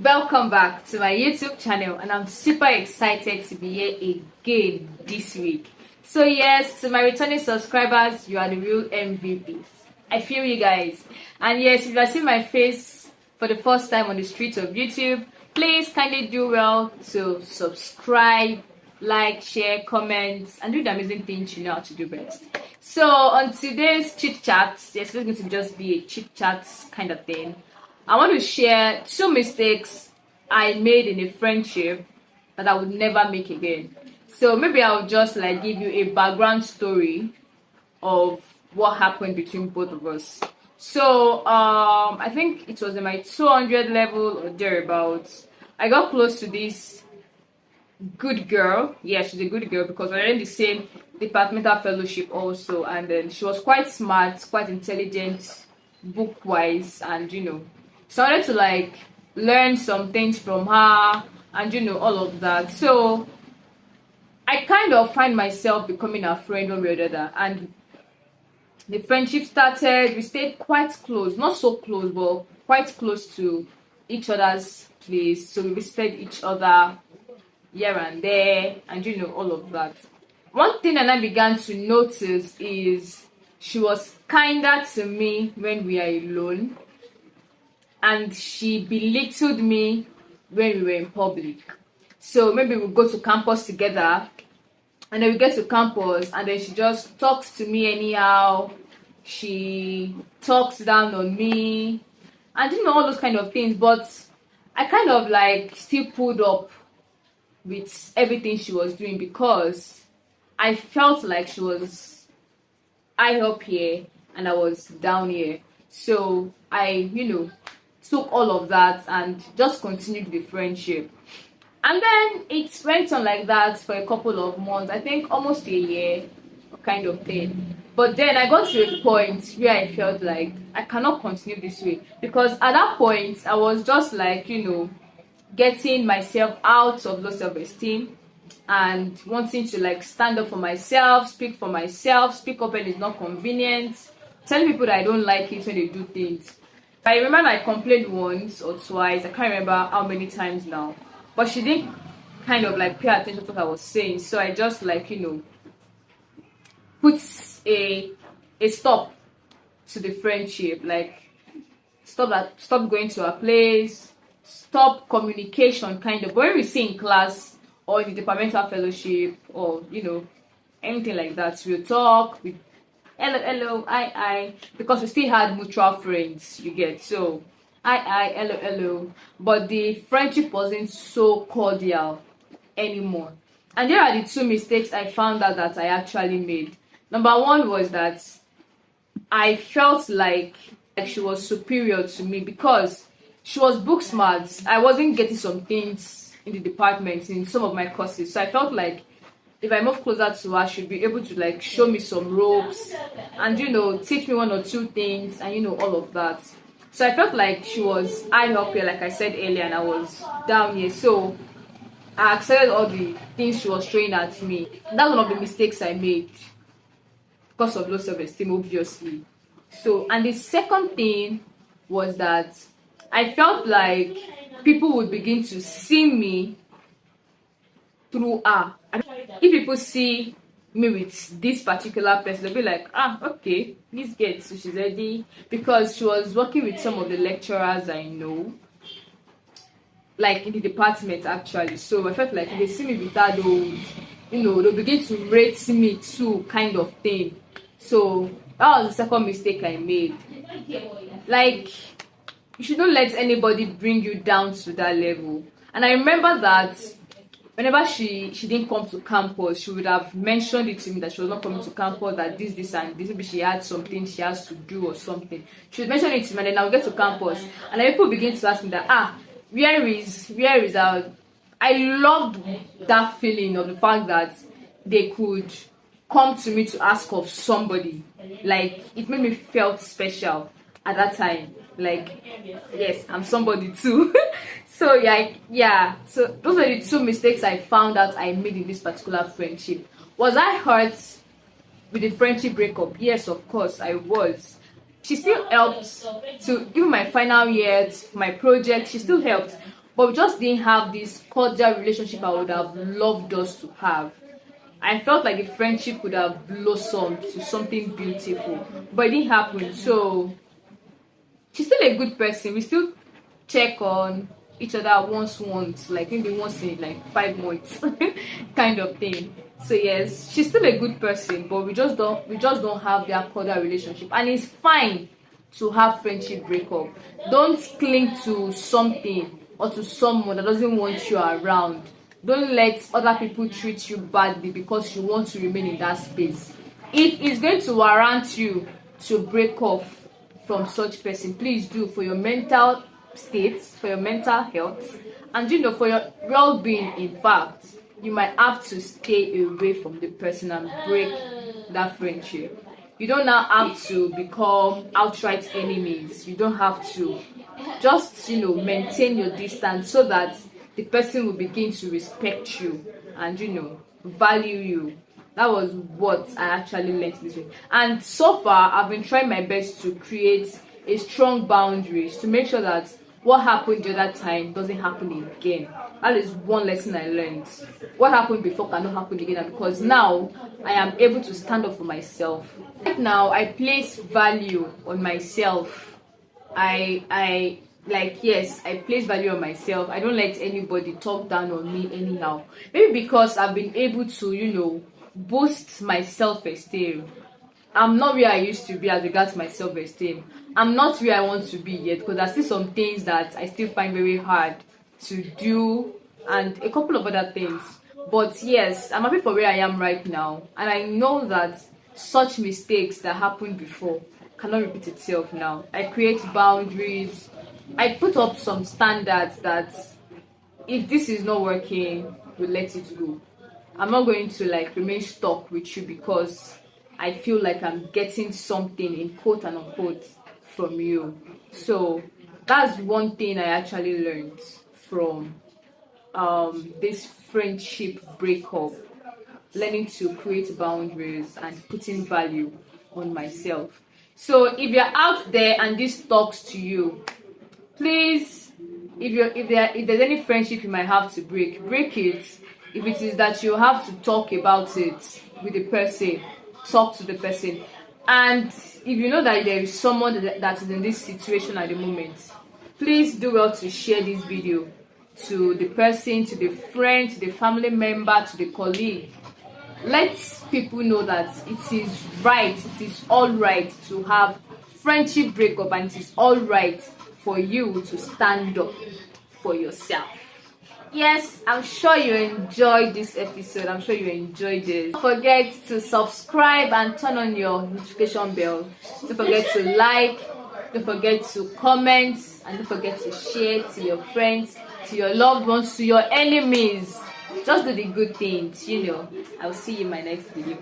Welcome back to my YouTube channel, and I'm super excited to be here again this week. So yes, to my returning subscribers, you are the real MVPs. I feel you guys. And yes, if you are seeing my face for the first time on the streets of YouTube, please kindly do well to subscribe, like, share, comment, and do the amazing things you know how to do best. So on today's chit chat, yes, it's going to just be a chit chat kind of thing. I want to share 2 mistakes I made in a friendship that I would never make again. So maybe I'll just like give you a background story of what happened between both of us. So I think it was in my 200 level or thereabouts. I got close to this good girl. Yeah, she's a good girl because we're in the same departmental fellowship also, and then she was quite smart, quite intelligent, book wise, and so I wanted to like learn some things from her and all of that. So I kind of find myself becoming a friend one way or the other, and the friendship started. We stayed quite close, not so close, but quite close to each other's place. So we visited each other here and there, and all of that. One thing that I began to notice is she was kinder to me when we are alone, and she belittled me when we were in public. So maybe we go to campus together, and then we get to campus, and then she just talks to me anyhow. She talks down on me, and all those kind of things. But I kind of like still pulled up with everything she was doing because I felt like she was high up here and I was down here. So I, took all of that and just continued the friendship. And then it went on like that for a couple of months, I think almost a year kind of thing. But then I got to a point where I felt like I cannot continue this way, because at that point I was just like, getting myself out of low self-esteem and wanting to like stand up for myself, speak up when it's not convenient, telling people that I don't like it when they do things. I remember I complained once or twice, I can't remember how many times now, but she didn't kind of like pay attention to what I was saying. So I just like put a stop to the friendship, like stop going to her place, stop communication kind of. When we see in class or in the departmental fellowship or anything like that, we'll talk, we hello, I, because we still had mutual friends, you get. So I, hello, but the friendship wasn't so cordial anymore. And there are the 2 mistakes I found out that I actually made. Number 1 was that I felt like she was superior to me because she was book smart. I wasn't getting some things in the department in some of my courses, so I felt like if I move closer to her, she'd be able to like show me some ropes and teach me 1 or 2 things and all of that. So I felt like she was high up here, like I said earlier, and I was down here. So I accepted all the things she was throwing at me. That's one of the mistakes I made because of low self-esteem, obviously. So, and the second thing was that I felt like people would begin to see me through her. If people see me with this particular person, they'll be like, okay, this girl, so she's ready, because she was working with some of the lecturers I know, like in the department actually. So I felt like if they see me with her, they'll begin to rate me too, kind of thing. So that was the second mistake I made. Like, you shouldn't let anybody bring you down to that level. And I remember that whenever she didn't come to campus, she would have mentioned it to me that she was not coming to campus, that this and this, maybe she had something she has to do or something. She would mention it to me, and then I'll get to campus and then people begin to ask me that where is our. I loved that feeling of the fact that they could come to me to ask of somebody. Like, it made me felt special at that time. Like, yes, I'm somebody too. So yeah. So those were the 2 mistakes I found out I made in this particular friendship. Was I hurt with the friendship breakup? Yes, of course I was. She still helped to even my final year, my project. She still helped, but we just didn't have this cordial relationship I would have loved us to have. I felt like the friendship could have blossomed to something beautiful, but it didn't happen. So she's still a good person. We still check on each other once, like maybe once in like 5 months, kind of thing. So yes, she's still a good person, but we just don't have that cordial relationship, and it's fine to have friendship breakup. Don't cling to something or to someone that doesn't want you around. Don't let other people treat you badly because you want to remain in that space. If it's going to warrant you to break off from such person, please do, for your mental state, for your mental health, and for your well-being. In fact, you might have to stay away from the person and break that friendship. You don't now have to become outright enemies. You don't have to. Just maintain your distance so that the person will begin to respect you and value you. That was what I actually learned this week. And so far, I've been trying my best to create a strong boundaries to make sure that what happened the other time doesn't happen again. That is one lesson I learned. What happened before cannot happen again, and because now I am able to stand up for myself. Right now, I place value on myself. Yes, I place value on myself. I don't let anybody talk down on me anyhow. Maybe because I've been able to boost my self-esteem. I'm not where I used to be as regards my self-esteem. I'm not where I want to be yet, because there's still some things that I still find very hard to do, and a couple of other things. But yes, I'm happy for where I am right now, and I know that such mistakes that happened before cannot repeat itself now. I create boundaries. I put up some standards that if this is not working, we'll let it go. I'm not going to remain stuck with you because I feel like I'm getting something in quote and unquote from you. So that's one thing I actually learned from this friendship breakup. Learning to create boundaries and putting value on myself. So if you're out there and this talks to you, please, if there's any friendship you might have to break it. If it is that you have to talk about it with the person, talk to the person. And if you know that there is someone that is in this situation at the moment, please do well to share this video to the person, to the friend, to the family member, to the colleague. Let people know that it is right, it is all right to have friendship breakup, and it is all right for you to stand up for yourself. Yes, I'm sure you enjoyed this episode. I'm sure you enjoyed this. Don't forget to subscribe and turn on your notification bell. Don't forget to like, don't forget to comment, and don't forget to share to your friends, to your loved ones, to your enemies. Just do the good things. I'll see you in my next video.